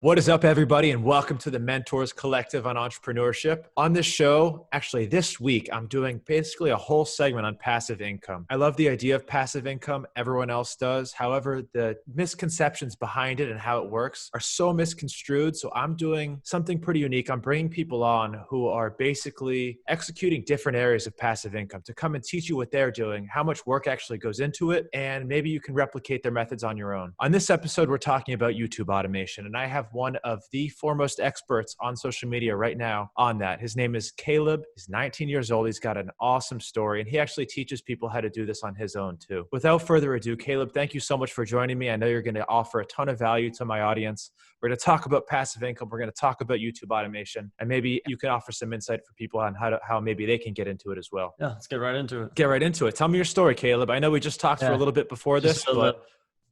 What is up, everybody, and welcome to the Mentors Collective on Entrepreneurship. On this show, actually this week, I'm doing basically a whole segment on passive income. I love the idea of passive income. Everyone else does. However, the misconceptions behind it and how it works are so misconstrued. So I'm doing something pretty unique. I'm bringing people on who are basically executing different areas of passive income to come and teach you what they're doing, how much work actually goes into it, and maybe you can replicate their methods on your own. On this episode, we're talking about YouTube automation, and I have one of the foremost experts on social media right now on that. His name is Caleb. He's 19 years old. He's got an awesome story, and he actually teaches people how to do this on his own too. Without further ado, Caleb, thank you so much for joining me. I know you're going to offer a ton of value to my audience. We're going to talk about passive income. We're going to talk about YouTube automation, and maybe you can offer some insight for people on how maybe they can get into it as well. Yeah, let's get right into it. Get right into it. Tell me your story, Caleb. I know we just talked for a little bit before this, but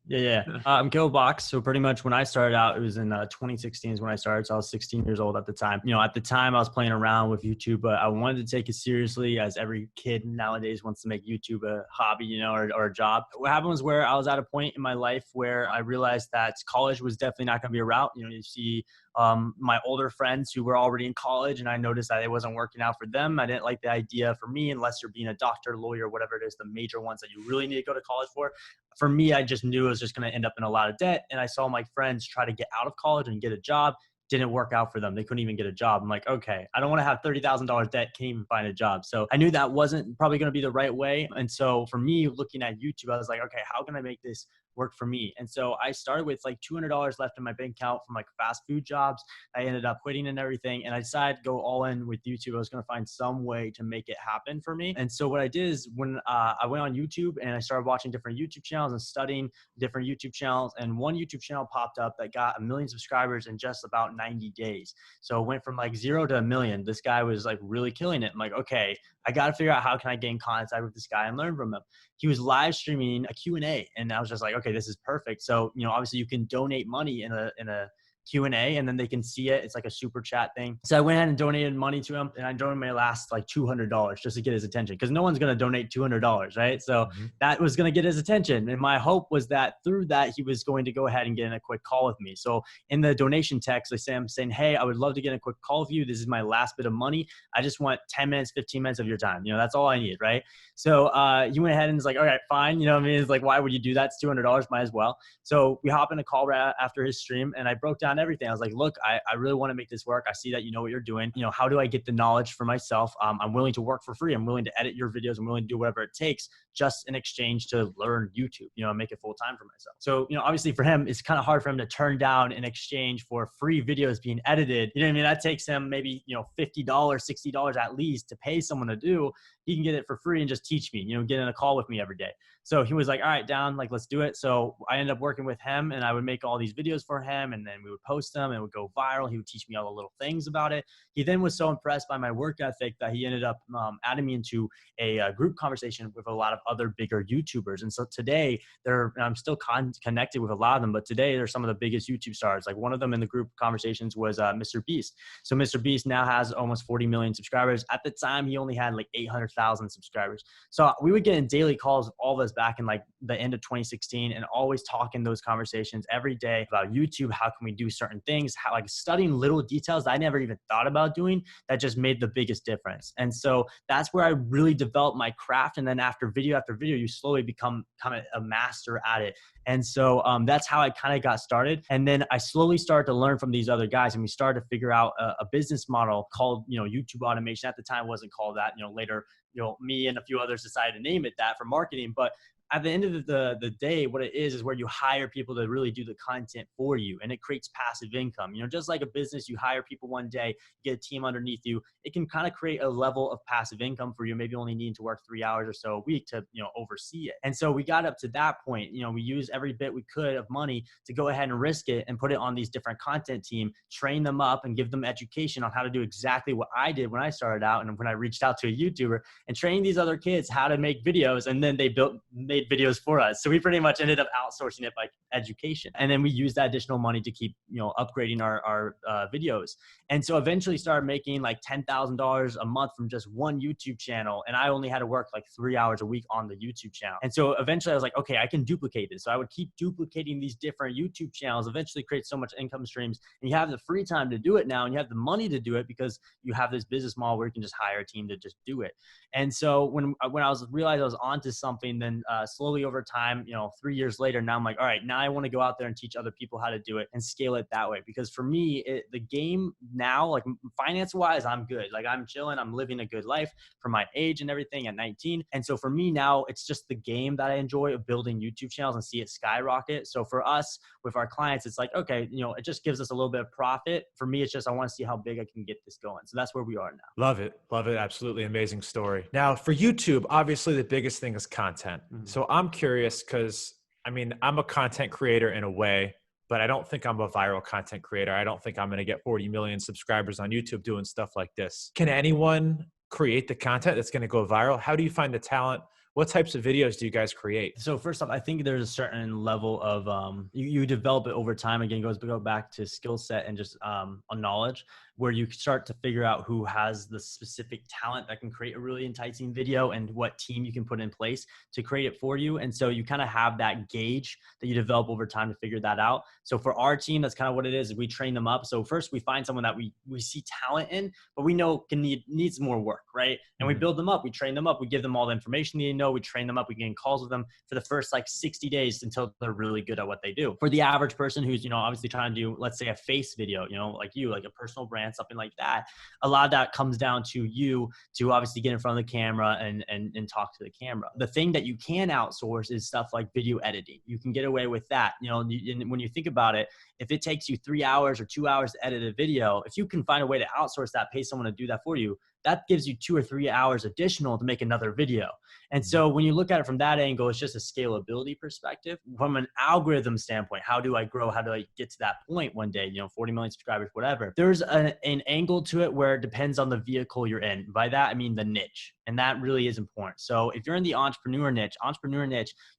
Yeah. I'm Caleb Boxx. So pretty much when I started out, it was in 2016 is when I started. So I was 16 years old at the time. At the time I was playing around with YouTube, but I wanted to take it seriously, as every kid nowadays wants to make YouTube a hobby, or a job. What happened was where I was at a point in my life where I realized that college was definitely not going to be a route. You see my older friends who were already in college, and I noticed that it wasn't working out for them. I didn't like the idea for me, unless you're being a doctor, lawyer, whatever it is, the major ones that you really need to go to college for. For me, I just knew I was just going to end up in a lot of debt. And I saw my friends try to get out of college and get a job. Didn't work out for them. They couldn't even get a job. I'm like, okay, I don't want to have $30,000 debt, can't even find a job. So I knew that wasn't probably going to be the right way. And so for me, looking at YouTube, I was like, okay, how can I make this work for me? And so I started with like $200 left in my bank account from like fast food jobs. I ended up quitting and everything. And I decided to go all in with YouTube. I was going to find some way to make it happen for me. And so what I did is when I went on YouTube and I started watching different YouTube channels and studying different YouTube channels, and one YouTube channel popped up that got 1 million subscribers in just about 90 days. So it went from like 0 to 1 million. This guy was like really killing it. I'm like, okay, I got to figure out how can I get in contact with this guy and learn from him. He was live streaming a Q&A, and I was just like, okay, this is perfect. So, obviously you can donate money in a Q&A, and then they can see it. It's like a super chat thing. So I went ahead and donated money to him, and I donated my last like $200 just to get his attention, because no one's going to donate $200, right? So that was going to get his attention. And my hope was that through that, he was going to go ahead and get in a quick call with me. So in the donation text, I'm saying, hey, I would love to get in a quick call with you. This is my last bit of money. I just want 10 minutes, 15 minutes of your time. That's all I need, right? So he went ahead and was like, all right, fine. It's like, why would you do that? It's $200, might as well. So we hop in a call right after his stream, and I broke down everything. I was like, look, I really want to make this work. I see that you know what you're doing. How do I get the knowledge for myself? I'm willing to work for free. I'm willing to edit your videos. I'm willing to do whatever it takes just in exchange to learn YouTube, and make it full time for myself. So, obviously for him, it's kind of hard for him to turn down in exchange for free videos being edited. You know what I mean? That takes him maybe, $50, $60 at least to pay someone to do. He can get it for free and just teach me, get in a call with me every day. So he was like, all right, down, like, let's do it. So I ended up working with him, and I would make all these videos for him, and then we would post them and it would go viral. He would teach me all the little things about it. He then was so impressed by my work ethic that he ended up adding me into a group conversation with a lot of other bigger YouTubers. And so today I'm still connected with a lot of them, but today they're some of the biggest YouTube stars. Like one of them in the group conversations was Mr. Beast. So Mr. Beast now has almost 40 million subscribers. At the time, he only had like 800,000 subscribers. So we would get in daily calls with all of us back in like the end of 2016, and always talking those conversations every day about YouTube. How can we do certain things? How, like, studying little details that I never even thought about doing that just made the biggest difference. And so that's where I really developed my craft. And then after video, you slowly become kind of a master at it. And so that's how I kind of got started. And then I slowly started to learn from these other guys, and we started to figure out a business model called, YouTube automation. At the time, it wasn't called that. Later, me and a few others decided to name it that for marketing. But at the end of the day, what it is where you hire people to really do the content for you, and it creates passive income. Just like a business, you hire people one day, get a team underneath you. It can kind of create a level of passive income for you, maybe only needing to work 3 hours or so a week to, oversee it. And so we got up to that point. We used every bit we could of money to go ahead and risk it and put it on these different content team, train them up and give them education on how to do exactly what I did when I started out and when I reached out to a YouTuber, and train these other kids how to make videos. And then they made videos for us. So we pretty much ended up outsourcing it by education. And then we used that additional money to keep, upgrading our videos. And so eventually started making like $10,000 a month from just one YouTube channel. And I only had to work like 3 hours a week on the YouTube channel. And so eventually I was like, okay, I can duplicate this. So I would keep duplicating these different YouTube channels, eventually create so much income streams. And you have the free time to do it now, and you have the money to do it because you have this business model where you can just hire a team to just do it. And so when I realized I was onto something, then slowly over time, 3 years later, now I'm like, all right, now I want to go out there and teach other people how to do it and scale it that way. Because for me, the game now, like finance wise, I'm good. Like I'm chilling, I'm living a good life for my age and everything at 19. And so for me now, it's just the game that I enjoy of building YouTube channels and see it skyrocket. So for us, with our clients, it's like, okay, it just gives us a little bit of profit. For me, it's just, I want to see how big I can get this going. So that's where we are now. Love it. Love it. Absolutely amazing story. Now for YouTube, obviously the biggest thing is content. So I'm curious because I'm a content creator in a way, but I don't think I'm a viral content creator. I don't think I'm going to get 40 million subscribers on YouTube doing stuff like this. Can anyone create the content that's going to go viral? How do you find the talent? What types of videos do you guys create? So first off, I think there's a certain level of you develop it over time. Again, go back to skill set and just on knowledge, where you start to figure out who has the specific talent that can create a really enticing video and what team you can put in place to create it for you. And so you kind of have that gauge that you develop over time to figure that out. So for our team, that's kind of what it is. We train them up. So first we find someone that we see talent in, but we know needs more work, right? And we build them up, we train them up, we give them all the information they need to know, we train them up, we get in calls with them for the first like 60 days until they're really good at what they do. For the average person who's, obviously trying to do, let's say a face video, like a personal brand, something like that. A lot of that comes down to you to obviously get in front of the camera and talk to the camera. The thing that you can outsource is stuff like video editing. You can get away with that. When you think about it, if it takes you 3 hours or 2 hours to edit a video, if you can find a way to outsource that, pay someone to do that for you, that gives you 2 or 3 hours additional to make another video. And so when you look at it from that angle, it's just a scalability perspective. From an algorithm standpoint, how do I grow? How do I get to that point one day, 40 million subscribers, whatever. There's an angle to it where it depends on the vehicle you're in. By that, I mean the niche. And that really is important. So if you're in the entrepreneur niche,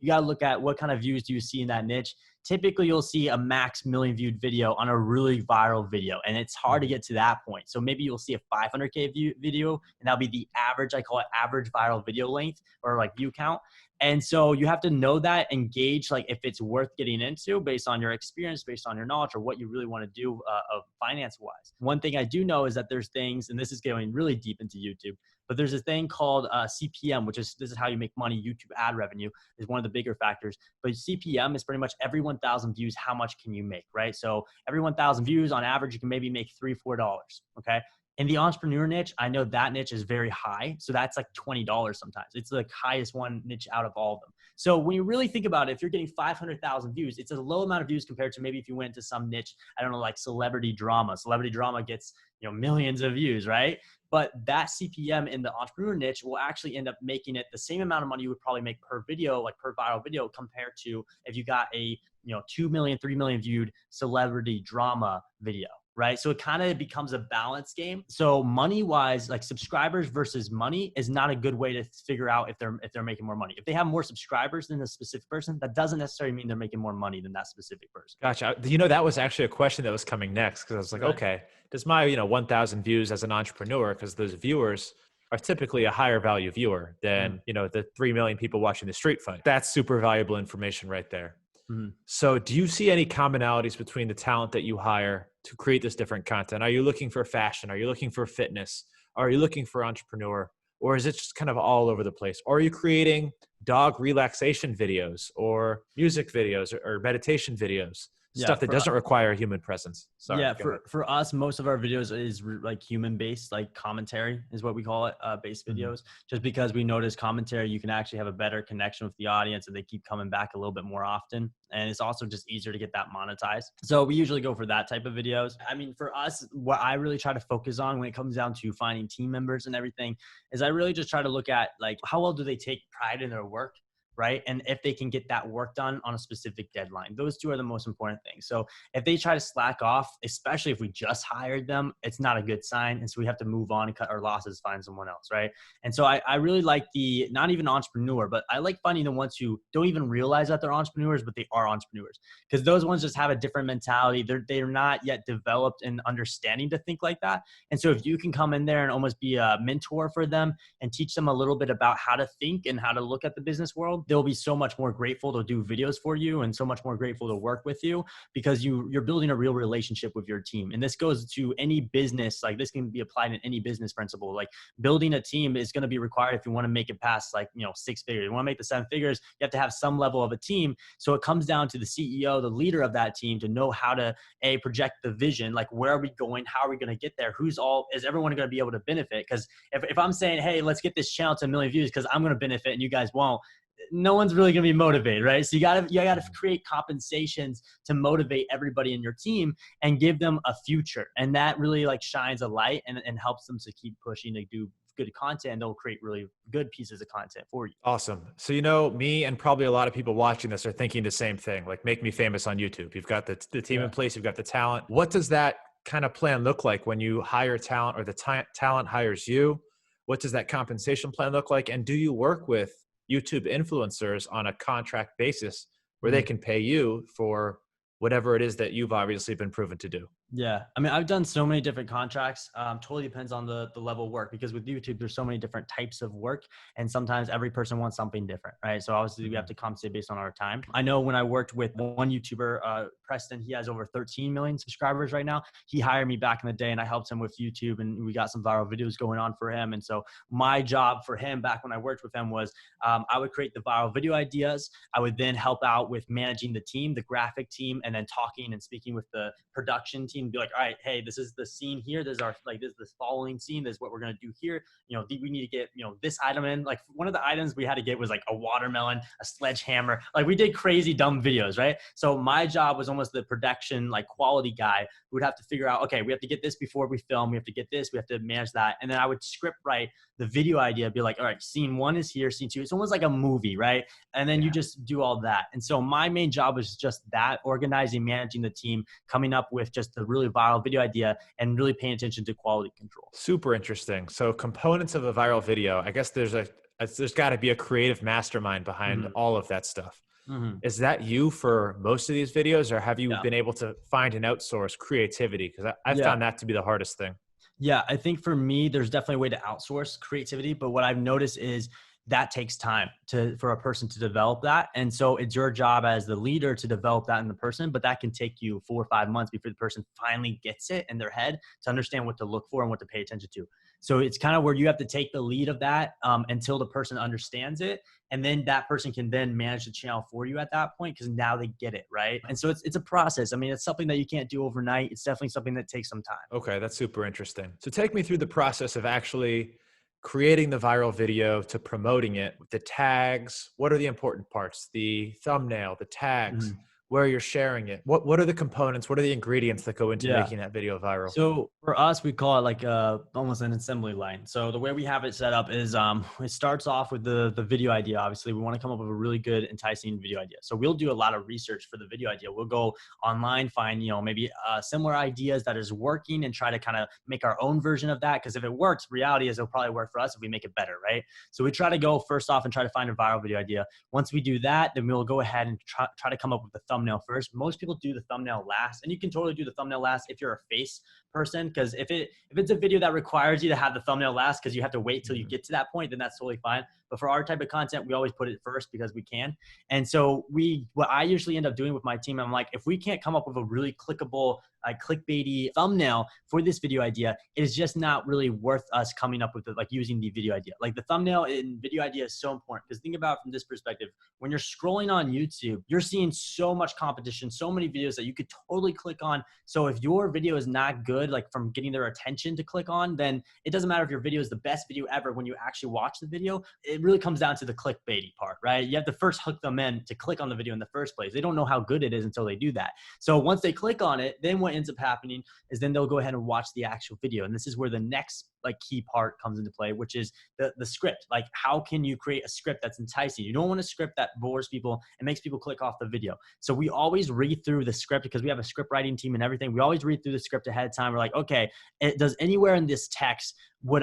you got to look at what kind of views do you see in that niche. Typically, you'll see a max million viewed video on a really viral video, and it's hard to get to that point. So maybe you'll see a 500K view video, and that'll be the average, I call it average viral video length or like view count. And so you have to know that, engage, like if it's worth getting into based on your experience, based on your knowledge, or what you really want to do of finance-wise. One thing I do know is that there's things, and this is going really deep into YouTube, but there's a thing called CPM, this is how you make money. YouTube ad revenue is one of the bigger factors. But CPM is pretty much every 1,000 views, how much can you make, right? So every 1,000 views on average, you can maybe make $3, $4, okay? In the entrepreneur niche, I know that niche is very high. So that's like $20 sometimes. It's the highest one niche out of all of them. So when you really think about it, if you're getting 500,000 views, it's a low amount of views compared to maybe if you went to some niche, I don't know, like celebrity drama. Celebrity drama gets, millions of views, right? But that CPM in the entrepreneur niche will actually end up making it the same amount of money you would probably make per video, like per viral video, compared to if you got a 2 million, 3 million viewed celebrity drama video, right? So it kind of becomes a balance game. So money wise, like subscribers versus money is not a good way to figure out if they're making more money. If they have more subscribers than a specific person, that doesn't necessarily mean they're making more money than that specific person. Gotcha. That was actually a question that was coming next, because I was like, okay, does my 1,000 views as an entrepreneur, because those viewers are typically a higher value viewer than the 3 million people watching the street fight. That's super valuable information right there. So do you see any commonalities between the talent that you hire to create this different content? Are you looking for fashion? Are you looking for fitness? Are you looking for entrepreneur? Or is it just kind of all over the place? Or are you creating dog relaxation videos or music videos or meditation videos? Stuff that doesn't require a human presence. Sorry. Yeah, for us, most of our videos is like human-based, like commentary is what we call it, based videos. Just because we notice commentary, you can actually have a better connection with the audience and they keep coming back a little bit more often. And it's also just easier to get that monetized. So we usually go for that type of videos. I mean, for us, what I really try to focus on when it comes down to finding team members and everything is I really just try to look at like, how well do they take pride in their work right? And if they can get that work done on a specific deadline. Those two are the most important things. So if they try to slack off, especially if we just hired them, it's not a good sign. And so we have to move on and cut our losses, find someone else, right? And so I really like the, not even entrepreneur, but I like finding the ones who don't even realize that they're entrepreneurs, but they are entrepreneurs. Because those ones just have a different mentality. They're not yet developed in understanding to think like that. And so if you can come in there and almost be a mentor for them and teach them a little bit about how to think and how to look at the business world, they'll be so much more grateful to do videos for you and so much more grateful to work with you, because you're building a real relationship with your team. And this goes to any business. Like, this can be applied in any business principle. Like, building a team is going to be required if you want to make it past, like, 6 figures. You want to make the 7 figures, you have to have some level of a team. So it comes down to the CEO, the leader of that team, to know how to project the vision. Like, where are we going? How are we going to get there? Is everyone going to be able to benefit? Because if I'm saying, hey, let's get this channel to 1 million views because I'm going to benefit and you guys won't, no one's really going to be motivated, right? So you got to create compensations to motivate everybody in your team and give them a future. And that really like shines a light and helps them to keep pushing to do good content, and they'll create really good pieces of content for you. Awesome. So, me and probably a lot of people watching this are thinking the same thing, like, make me famous on YouTube. You've got the team in place, you've got the talent. What does that kind of plan look like when you hire talent, or the talent hires you? What does that compensation plan look like? And do you work with YouTube influencers on a contract basis where they can pay you for whatever it is that you've obviously been proven to do? Yeah. I mean, I've done so many different contracts. Totally depends on the level of work, because with YouTube, there's so many different types of work, and sometimes every person wants something different, right? So obviously we have to compensate based on our time. I know when I worked with one YouTuber, Preston, he has over 13 million subscribers right now. He hired me back in the day and I helped him with YouTube, and we got some viral videos going on for him. And so my job for him back when I worked with him was I would create the viral video ideas. I would then help out with managing the team, the graphic team, and then talking and speaking with the production team. Be like, all right, hey, this is the scene here. This is our, like, this is the following scene. This is what we're going to do here. We need to get, this item in. Like, one of the items we had to get was like a watermelon, a sledgehammer. Like, we did crazy dumb videos, right? So my job was almost the production, like, quality guy who would have to figure out, okay, we have to get this before we film. We have to get this. We have to manage that. And then I would script write the video idea, be like, all right, scene 1 is here, scene 2. It's almost like a movie, right? And then you just do all that. And so my main job was just that, organizing, managing the team, coming up with just the really viral video idea, and really paying attention to quality control. Super interesting. So, components of a viral video, I guess there's got to be a creative mastermind behind all of that stuff. Is that you for most of these videos, or have you been able to find and outsource creativity? Because I've found that to be the hardest thing. Yeah, I think for me, there's definitely a way to outsource creativity, but what I've noticed is that takes time for a person to develop that. And so it's your job as the leader to develop that in the person, but that can take you 4 or 5 months before the person finally gets it in their head to understand what to look for and what to pay attention to. So it's kind of where you have to take the lead of that until the person understands it. And then that person can then manage the channel for you at that point, because now they get it, right? And so it's a process. I mean, it's something that you can't do overnight. It's definitely something that takes some time. Okay, that's super interesting. So take me through the process of actually creating the viral video to promoting it, the tags. What are the important parts? The thumbnail, the tags, where you're sharing it. What are the components? What are the ingredients that go into making that video viral? So for us, we call it like almost an assembly line. So the way we have it set up is it starts off with the video idea. Obviously, we want to come up with a really good, enticing video idea. So we'll do a lot of research for the video idea. We'll go online, find maybe similar ideas that is working, and try to kind of make our own version of that. Because if it works, reality is it'll probably work for us if we make it better, right? So we try to go first off and try to find a viral video idea. Once we do that, then we'll go ahead and try to come up with the thumbnail first. Most people do the thumbnail last, and you can totally do the thumbnail last if you're a face person, because if it's a video that requires you to have the thumbnail last because you have to wait till you get to that point, then that's totally fine. But for our type of content, we always put it first because we can. And so what I usually end up doing with my team, I'm like, if we can't come up with a really clickable, clickbaity thumbnail for this video idea, it is just not really worth us coming up with it, like using the video idea. Like, the thumbnail in video idea is so important, because think about it from this perspective. When you're scrolling on YouTube, you're seeing so much competition, so many videos that you could totally click on. So if your video is not good, like from getting their attention to click on, then it doesn't matter if your video is the best video ever. When you actually watch the video, it really comes down to the clickbaity part, right? You have to first hook them in to click on the video in the first place. They don't know how good it is until they do that. So once they click on it, then what ends up happening is then they'll go ahead and watch the actual video. And this is where the next like key part comes into play, which is the script. Like, how can you create a script that's enticing? You don't want a script that bores people and makes people click off the video. So we always read through the script because we have a script writing team and everything. We always read through the script ahead of time. We're like, okay, does anywhere in this text, if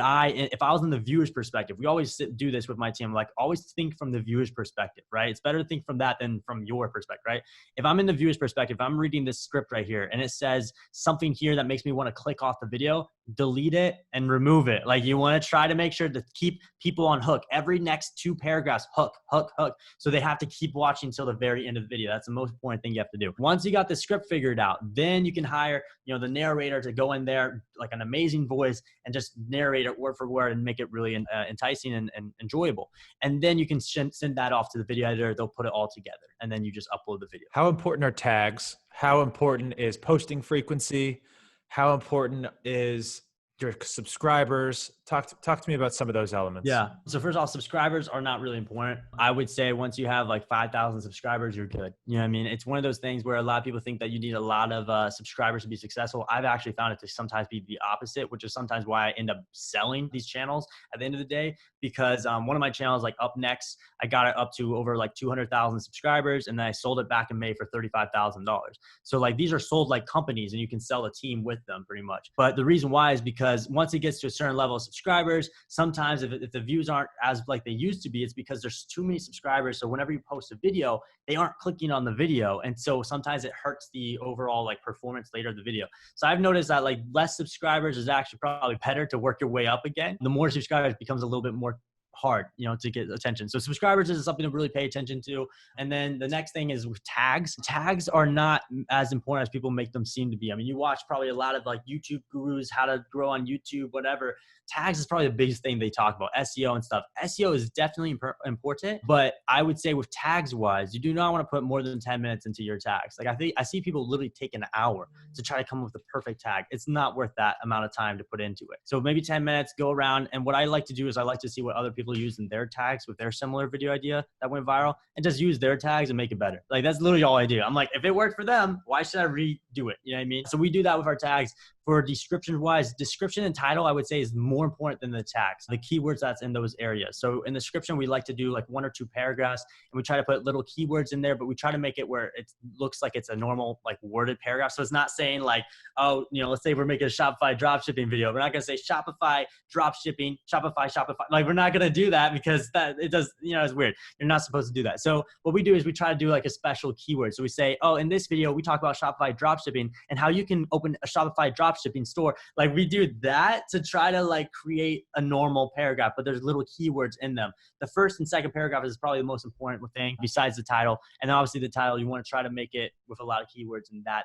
I was in the viewer's perspective, we always do this with my team, like always think from the viewer's perspective, right? It's better to think from that than from your perspective, right? If I'm in the viewer's perspective, I'm reading this script right here and it says something here that makes me want to click off the video, delete it and remove it. Like, you want to try to make sure to keep people on hook. Every next 2 paragraphs, hook, hook, hook. So they have to keep watching until the very end of the video. That's the most important thing you have to do. Once you got the script figured out, then you can hire, the narrator to go in there, like an amazing voice, and just narrate it word for word and make it really enticing and enjoyable. And then you can send that off to the video editor. They'll put it all together and then you just upload the video. How important are tags? How important is posting frequency? How important is your subscribers? Talk to me about some of those elements. Yeah. So first of all, subscribers are not really important. I would say once you have like 5,000 subscribers, you're good. You know what I mean? It's one of those things where a lot of people think that you need a lot of subscribers to be successful. I've actually found it to sometimes be the opposite, which is sometimes why I end up selling these channels at the end of the day, because one of my channels, like Up Next, I got it up to over like 200,000 subscribers and then I sold it back in May for $35,000. So like these are sold like companies and you can sell a team with them pretty much. But the reason why is because once it gets to a certain level of subscribers, sometimes if the views aren't as like they used to be, it's because there's too many subscribers. So whenever you post a video, they aren't clicking on the video. And so sometimes it hurts the overall like performance later of the video. So I've noticed that like less subscribers is actually probably better to work your way up again. The more subscribers becomes a little bit more hard, to get attention. So subscribers is something to really pay attention to. And then the next thing is with tags. Tags are not as important as people make them seem to be. I mean, you watch probably a lot of like YouTube gurus, how to grow on YouTube, whatever. Tags is probably the biggest thing they talk about, SEO and stuff. SEO is definitely important, but I would say with tags wise, you do not want to put more than 10 minutes into your tags. Like I see people literally take an hour to try to come up with the perfect tag. It's not worth that amount of time to put into it. So maybe 10 minutes, go around. And what I like to do is I like to see what other people use in their tags with their similar video idea that went viral and just use their tags and make it better. Like that's literally all I do. I'm like, if it worked for them, why should I redo it? You know what I mean? So we do that with our tags. For description wise, description and title, I would say is more important than the tags, the keywords that's in those areas. So in the description, we like to do like 1 or 2 paragraphs and we try to put little keywords in there, but we try to make it where it looks like it's a normal like worded paragraph. So it's not saying like, oh, let's say we're making a Shopify dropshipping video. We're not going to say Shopify dropshipping, Shopify. Like we're not going to do that because it does, it's weird. You're not supposed to do that. So what we do is we try to do like a special keyword. So we say, oh, in this video, we talk about Shopify dropshipping and how you can open a Shopify dropshipping store. Like we do that to try to like create a normal paragraph, but there's little keywords in them. The first and second paragraph is probably the most important thing besides the title. And then obviously the title, you want to try to make it with a lot of keywords and that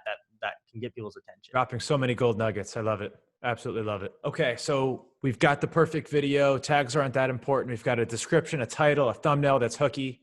can get people's attention. Dropping so many gold nuggets. I love it. Absolutely love it. Okay. So we've got the perfect video. Tags aren't that important. We've got a description, a title, a thumbnail that's hooky.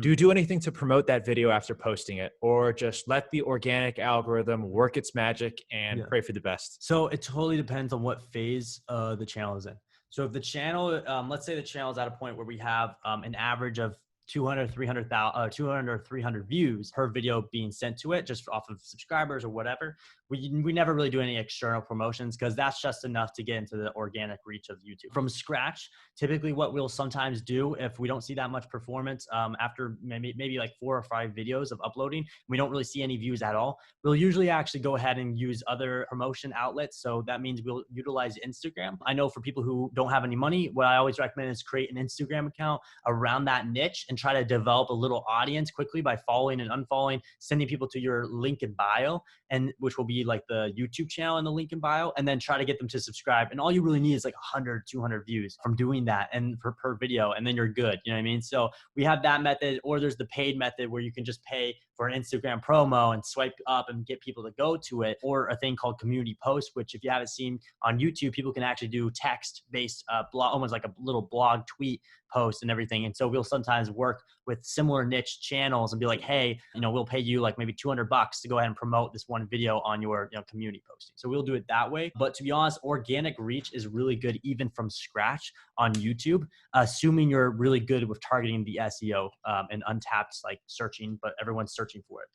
Do you do anything to promote that video after posting it, or just let the organic algorithm work its magic and pray for the best? So it totally depends on what phase the channel is in. So if the channel, let's say the channel is at a point where we have an average of 200 or 300 views per video being sent to it just off of subscribers or whatever, we never really do any external promotions because that's just enough to get into the organic reach of YouTube. From scratch, typically what we'll sometimes do if we don't see that much performance after maybe like 4 or 5 videos of uploading, we don't really see any views at all, we'll usually actually go ahead and use other promotion outlets. So that means we'll utilize Instagram. I know for people who don't have any money, what I always recommend is create an Instagram account around that niche and try to develop a little audience quickly by following and unfollowing, sending people to your link in bio, and which will be like the YouTube channel in the link in bio, and then try to get them to subscribe. And all you really need is like 100, 200 views from doing that and per video, and then you're good. You know what I mean? So we have that method, or there's the paid method where you can just pay for an Instagram promo and swipe up and get people to go to it, or a thing called community post, which if you haven't seen on YouTube, people can actually do text-based blog, almost like a little blog tweet post and everything. And so we'll sometimes work with similar niche channels and be like, hey, we'll pay you like maybe $200 to go ahead and promote this one video on your community posting. So we'll do it that way. But to be honest, organic reach is really good even from scratch on YouTube, assuming you're really good with targeting the SEO and untapped like searching, but everyone's searching for it.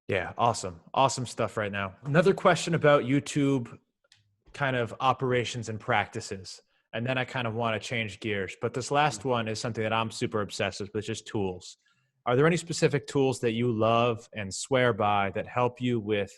Yeah, awesome. Awesome stuff right now. Another question about YouTube kind of operations and practices. And then I kind of want to change gears. But this last one is something that I'm super obsessed with, just tools. Are there any specific tools that you love and swear by that help you with,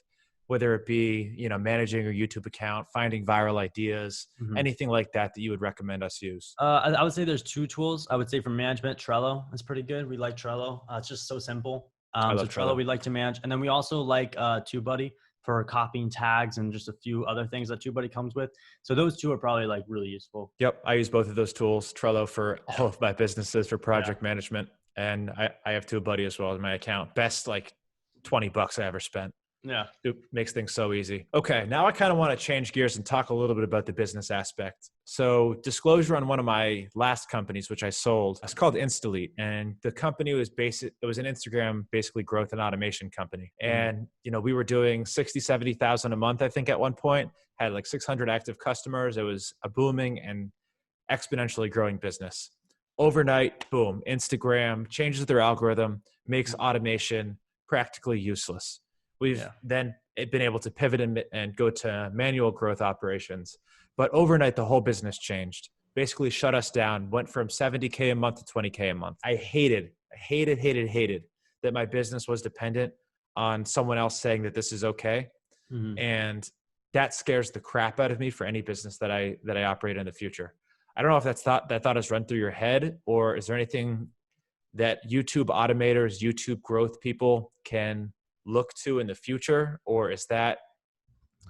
whether it be, managing your YouTube account, finding viral ideas, anything like that you would recommend us use? I would say there's two tools. I would say for management, Trello is pretty good. We like Trello. It's just so simple. I So love Trello we like to manage. And then we also like TubeBuddy for copying tags and just a few other things that TubeBuddy comes with. So those two are probably like really useful. Yep. I use both of those tools, Trello for all of my businesses for project management. And I have TubeBuddy as well in my account. Best like $20 I ever spent. Yeah. It makes things so easy. Okay. Now I kind of want to change gears and talk a little bit about the business aspect. So disclosure on one of my last companies, which I sold, it's called Instalete. And the company was it was an Instagram, basically growth and automation company. And, we were doing 60, 70,000 a month, I think at one point, had like 600 active customers. It was a booming and exponentially growing business. Overnight, boom, Instagram changes their algorithm, makes automation practically useless. We've then been able to pivot and go to manual growth operations. But overnight, the whole business changed, basically shut us down, went from 70K a month to 20K a month. I hated that my business was dependent on someone else saying that this is okay. And that scares the crap out of me for any business that I operate in the future. I don't know if that thought has run through your head, or is there anything that YouTube automators, YouTube growth people can look to in the future, or do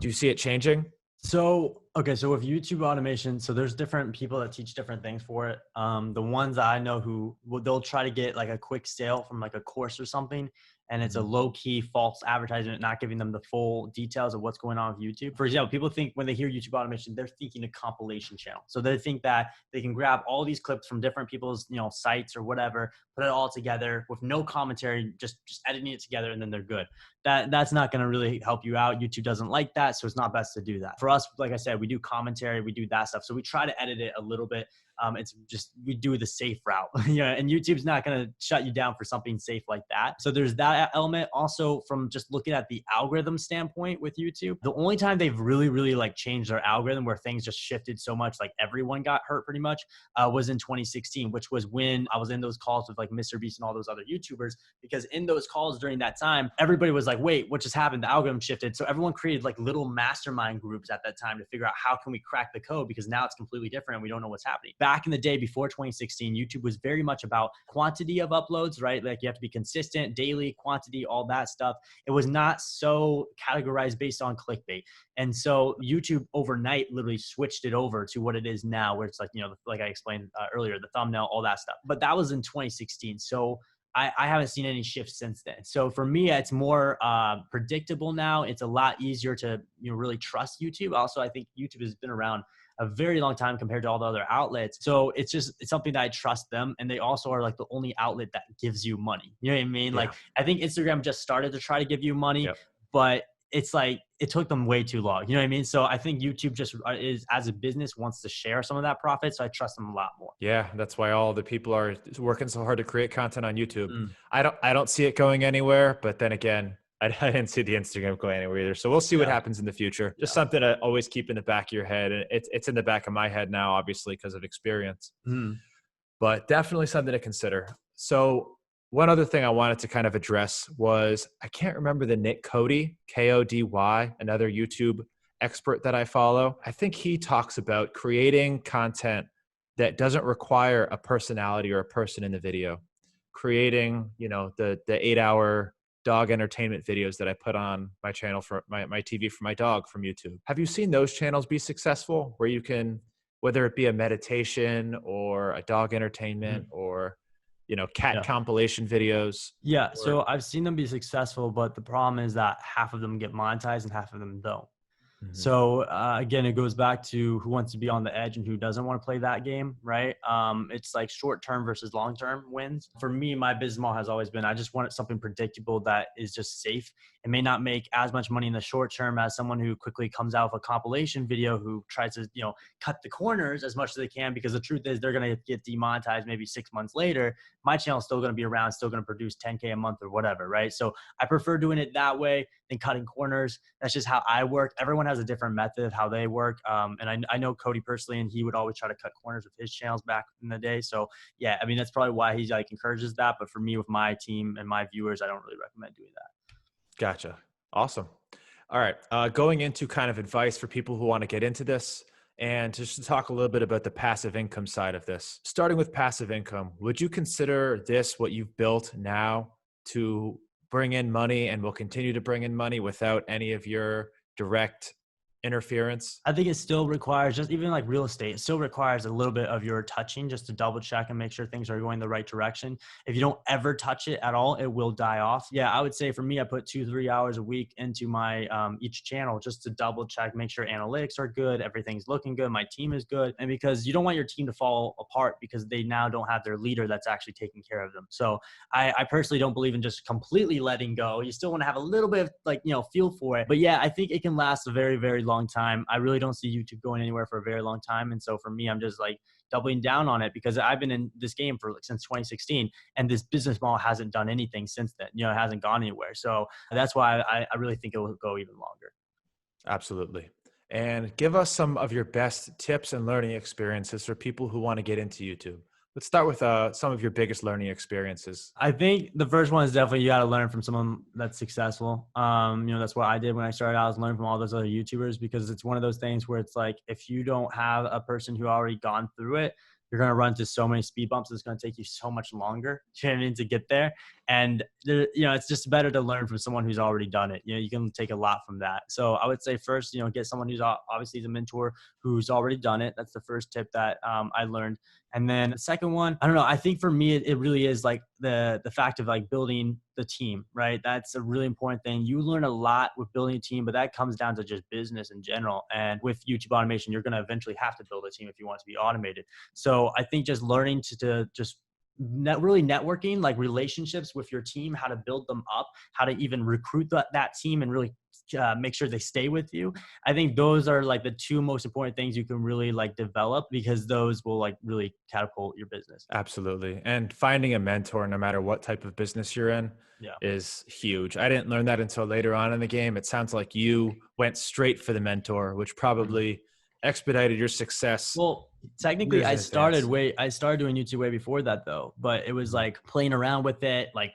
you see it changing? So with YouTube automation, so there's different people that teach different things for it. The ones that I know they'll try to get like a quick sale from like a course or something, and it's a low key false advertisement, not giving them the full details of what's going on with YouTube. For example, people think when they hear YouTube automation, they're thinking a compilation channel. So they think that they can grab all these clips from different people's, sites or whatever, put it all together with no commentary, just editing it together, and then they're good. That's not going to really help you out. YouTube doesn't like that. So it's not best to do that. For us, like I said, we do commentary, we do that stuff. So we try to edit it a little bit. It's just, we do the safe route, and YouTube's not going to shut you down for something safe like that. So there's that element. Also, from just looking at the algorithm standpoint with YouTube, the only time they've really, really like changed their algorithm where things just shifted so much, like everyone got hurt pretty much, was in 2016, which was when I was in those calls with like Mr. Beast and all those other YouTubers, because in those calls during that time, everybody was like, wait, what just happened? The algorithm shifted. So everyone created like little mastermind groups at that time to figure out how can we crack the code, because now it's completely different and we don't know what's happening. Back in the day before 2016, YouTube was very much about quantity of uploads, right? Like you have to be consistent, daily, quantity, all that stuff. It was not so categorized based on clickbait. And so YouTube overnight literally switched it over to what it is now, where it's like, like I explained earlier, the thumbnail, all that stuff. But that was in 2016. So I haven't seen any shifts since then. So for me, it's more predictable now. It's a lot easier to really trust YouTube. Also, I think YouTube has been around a very long time compared to all the other outlets. So it's something that I trust them. And they also are like the only outlet that gives you money. You know what I mean? Yeah. Like I think Instagram just started to try to give you money, but it's like, it took them way too long. You know what I mean? So I think YouTube just is, as a business, wants to share some of that profit. So I trust them a lot more. Yeah. That's why all the people are working so hard to create content on YouTube. I don't see it going anywhere, but then again, I didn't see the Instagram going anywhere either. So we'll see what happens in the future. Just something to always keep in the back of your head. And it's in the back of my head now, obviously, because of experience, but definitely something to consider. So one other thing I wanted to kind of address was, I can't remember the Nick Cody, Kody, another YouTube expert that I follow. I think he talks about creating content that doesn't require a personality or a person in the video. Creating, the 8-hour dog entertainment videos that I put on my channel for my TV for my dog from YouTube. Have you seen those channels be successful, where you can, whether it be a meditation or a dog entertainment or cat Yeah. compilation videos? Yeah. Or So I've seen them be successful, but the problem is that half of them get monetized and half of them don't. Mhm. So again, it goes back to who wants to be on the edge and who doesn't want to play that game, right? It's like short term versus long term wins. For me, my business model has always been I just wanted something predictable that is just safe. It may not make as much money in the short term as someone who quickly comes out with a compilation video who tries to cut the corners as much as they can, because the truth is they're going to get demonetized maybe 6 months later. My channel is still going to be around, still going to produce 10K a month or whatever, right? So I prefer doing it that way than cutting corners. That's just how I work. Everyone has a different method of how they work. And I know Cody personally, and he would always try to cut corners with his channels back in the day. So yeah, I mean, that's probably why he like encourages that. But for me, with my team and my viewers, I don't really recommend doing that. Gotcha. Awesome. All right. Going into kind of advice for people who want to get into this, and just to talk a little bit about the passive income side of this. Starting with passive income, would you consider this what you've built now to bring in money and will continue to bring in money without any of your direct interference? I think it still requires, just even like real estate, it still requires a little bit of your touching just to double check and make sure things are going the right direction. If you don't ever touch it at all, it will die off. Yeah, I would say for me, I put 2-3 hours a week into my each channel just to double check, make sure analytics are good, everything's looking good, my team is good. And because you don't want your team to fall apart because they now don't have their leader that's actually taking care of them. So I personally don't believe in just completely letting go. You still want to have a little bit of feel for it. But yeah, I think it can last a very, very long time. I really don't see YouTube going anywhere for a very long time. And so for me, I'm just like doubling down on it because I've been in this game for since 2016 and this business model hasn't done anything since then. It hasn't gone anywhere. So that's why I really think it will go even longer. Absolutely. And give us some of your best tips and learning experiences for people who want to get into YouTube. Let's start with some of your biggest learning experiences. I think the first one is definitely you got to learn from someone that's successful. That's what I did when I started out. I was learning from all those other YouTubers because it's one of those things where it's like if you don't have a person who already gone through it, you're going to run into so many speed bumps. It's going to take you so much longer to get there. And it's just better to learn from someone who's already done it. You can take a lot from that. So I would say first, get someone who's obviously the mentor who's already done it. That's the first tip that I learned. And then the second one, I don't know. I think for me, it really is like the fact of like building the team, right? That's a really important thing. You learn a lot with building a team, but that comes down to just business in general. And with YouTube automation, you're going to eventually have to build a team if you want to be automated. So I think just learning to just really networking, like relationships with your team, how to build them up, how to even recruit that team and really make sure they stay with you. I think those are like the two most important things you can really like develop because those will like really catapult your business. Absolutely. And finding a mentor, no matter what type of business you're in, Yeah. is huge. I didn't learn that until later on in the game. It sounds like you went straight for the mentor, which probably expedited your success Well, technically years I in advance. started doing YouTube way before that though, but it was like playing around with it, like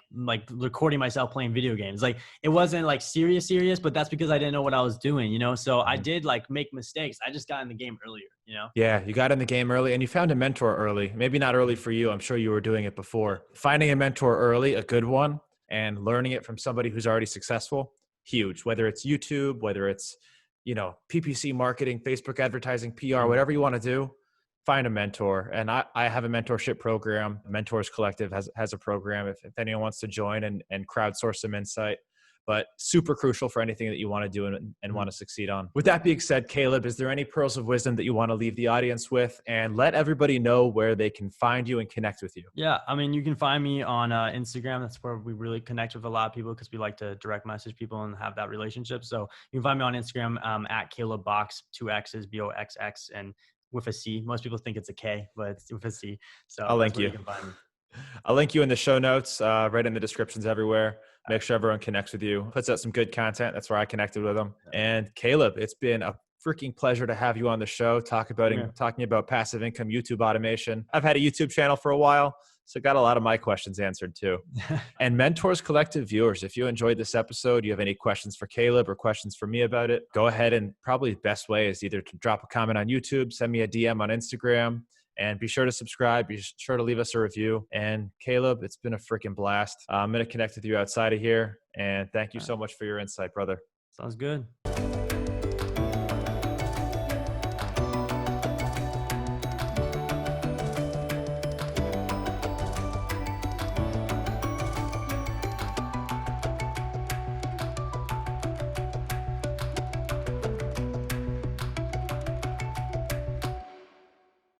recording myself playing video games. Like it wasn't like serious, but that's because I didn't know what I was doing, So I Mhm. did like make mistakes. I just got in the game earlier. Yeah, you got in the game early and you found a mentor early. Maybe not early for you. I'm sure you were doing it before. Finding a mentor early, a good one, and learning it from somebody who's already successful, huge. Whether it's YouTube, whether it's, PPC marketing, Facebook advertising, PR, Mhm. whatever you want to do, find a mentor. And I have a mentorship program. Mentors Collective has a program if anyone wants to join and crowdsource some insight. But super crucial for anything that you want to do and want to succeed on. With that being said, Caleb, is there any pearls of wisdom that you want to leave the audience with and let everybody know where they can find you and connect with you? Yeah, I mean, you can find me on Instagram. That's where we really connect with a lot of people because we like to direct message people and have that relationship. So you can find me on Instagram at Caleb Boxx, 2X's, Boxx, and with a C. Most people think it's a K, but it's with a C. So I'll that's link where you you. can find me. I'll link you in the show notes, right in the descriptions everywhere. Make sure everyone connects with you, puts out some good content. That's where I connected with them. And Caleb, it's been a freaking pleasure to have you on the show, talking about passive income, YouTube automation. I've had a YouTube channel for a while, so got a lot of my questions answered too. And Mentors Collective viewers, if you enjoyed this episode, you have any questions for Caleb or questions for me about it, go ahead and probably the best way is either to drop a comment on YouTube, send me a DM on Instagram, and be sure to subscribe. Be sure to leave us a review. And Caleb, it's been a freaking blast. I'm going to connect with you outside of here. And thank you so much for your insight, brother. Sounds good.